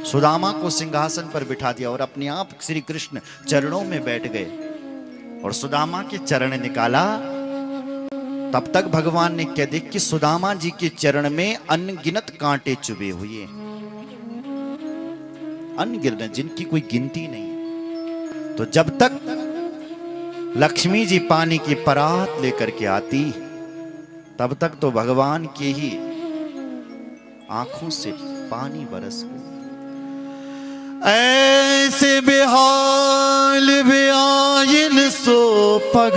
सुदामा को सिंहासन पर बिठा दिया और अपने आप श्री कृष्ण चरणों में बैठ गए और सुदामा के चरण निकाला। तब तक भगवान ने कह दिया कि सुदामा जी के चरण में अनगिनत कांटे चुभे हुए, अनगिनत, जिनकी कोई गिनती नहीं। तो जब तक लक्ष्मी जी पानी की परात लेकर के आती, तब तक तो भगवान के ही आंखों से पानी बरस गया। ऐसे बेहाल बेआइन सो पग,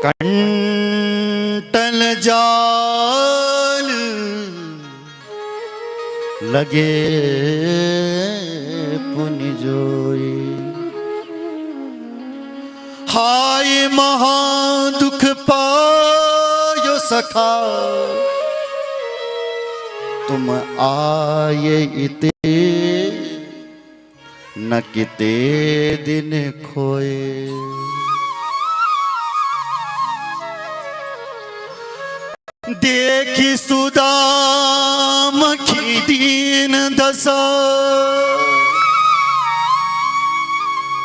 कंटल जाल लगे पुनि जोई। हाय महा दुख पायो सखा, तुम आये इते न किते दिन खोए। देखी सुदाम की दीन दशा,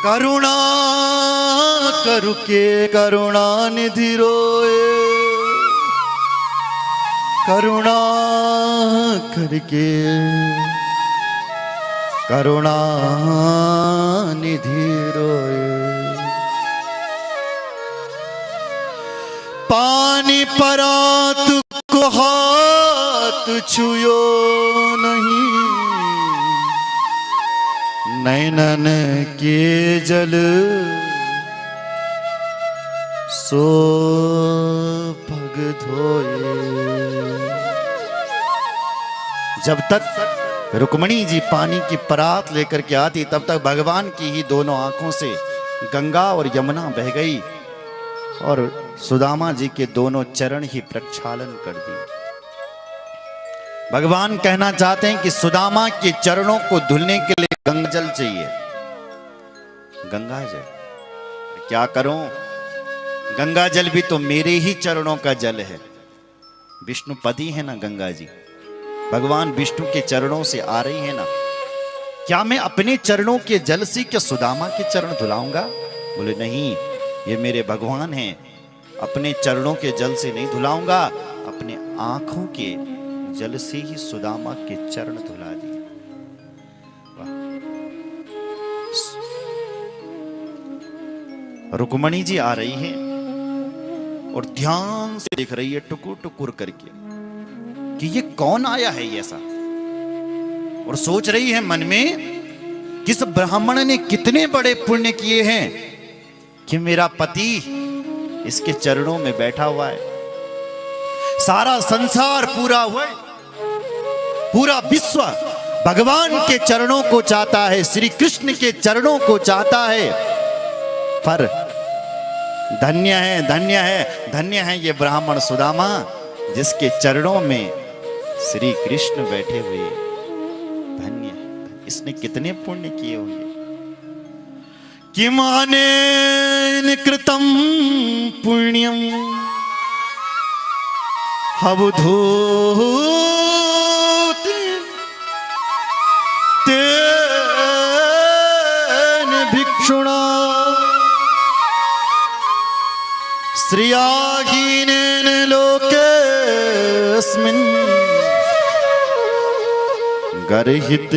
करुणा करु के करुणा निधि रोए। करुणा करके करुणा निधि रोए। पानी परात को हाथ छुयो नहीं, नैनन के जल सो पग धोए। जब तक रुक्मणी जी पानी की परात लेकर के आती, तब तक भगवान की ही दोनों आंखों से गंगा और यमुना बह गई और सुदामा जी के दोनों चरण ही प्रक्षालन कर दिए। भगवान कहना चाहते हैं कि सुदामा के चरणों को धुलने के लिए गंगा जल चाहिए। गंगा जल क्या करूं, गंगा जल भी तो मेरे ही चरणों का जल है। विष्णुपति है ना गंगा जी, भगवान विष्णु के चरणों से आ रही है ना। क्या मैं अपने चरणों के जल से क्या सुदामा के चरण धुलाऊंगा? बोले नहीं, ये मेरे भगवान हैं, अपने चरणों के जल से नहीं धुलाऊंगा, अपने आंखों के जल से ही सुदामा के चरण धुला दिए। रुक्मणी जी आ रही है और ध्यान से देख रही है टुकुर टुकुर करके कि ये कौन आया है ये ऐसा, और सोच रही है मन में किस ब्राह्मण ने कितने बड़े पुण्य किए हैं कि मेरा पति इसके चरणों में बैठा हुआ है। सारा संसार पूरा हुआ, पूरा विश्व भगवान के चरणों को चाहता है, श्री कृष्ण के चरणों को चाहता है। पर धन्य है, धन्य है, धन्य है ये ब्राह्मण सुदामा जिसके चरणों में श्री कृष्ण बैठे हुए। धन्य, इसने कितने पुण्य किए होंगे। किमानेन कृतं पुण्यम अवधूत तेन भिक्षुणा श्रियाहीनेन लोकेऽस्मिन् गर्हितेन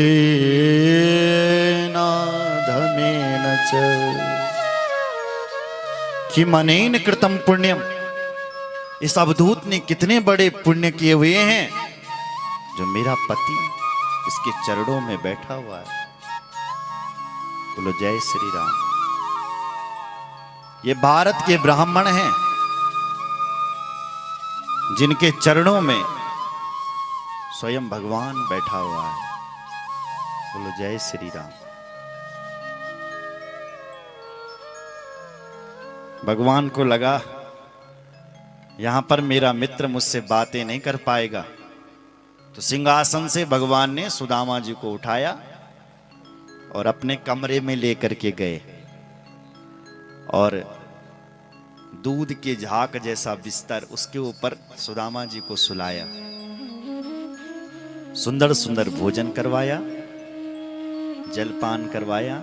धमेन च। किमनेन कृतं पुण्यम, इस अवधूत ने कितने बड़े पुण्य किए हुए हैं जो मेरा पति इसके चरणों में बैठा हुआ है। बोलो जय श्री राम। ये भारत के ब्राह्मण हैं जिनके चरणों में स्वयं भगवान बैठा हुआ है। बोलो जय श्री राम। भगवान को लगा यहां पर मेरा मित्र मुझसे बातें नहीं कर पाएगा, तो सिंहासन से भगवान ने सुदामा जी को उठाया और अपने कमरे में लेकर के गए और दूध के झाग जैसा बिस्तर, उसके ऊपर सुदामा जी को सुलाया। सुंदर सुंदर भोजन करवाया, जलपान करवाया,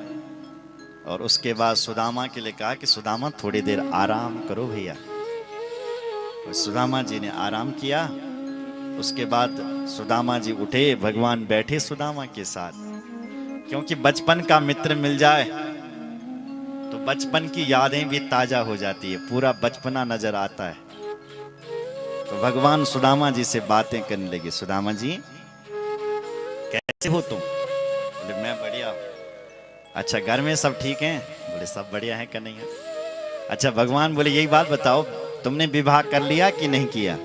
और उसके बाद सुदामा के लिए कहा कि सुदामा थोड़ी देर आराम करो भैया। और सुदामा जी ने आराम किया। उसके बाद सुदामा जी उठे, भगवान बैठे सुदामा के साथ, क्योंकि बचपन का मित्र मिल जाए तो बचपन की यादें भी ताजा हो जाती है, पूरा बचपना नजर आता है। तो भगवान सुदामा जी से बातें करने लगे। सुदामा जी कैसे हो तुम? बोले मैं बढ़िया हूं। अच्छा घर में सब ठीक हैं? बोले सब बढ़िया है कन्हैया। अच्छा भगवान बोले यही बात बताओ, तुमने विवाह कर लिया कि नहीं किया?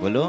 बोलो।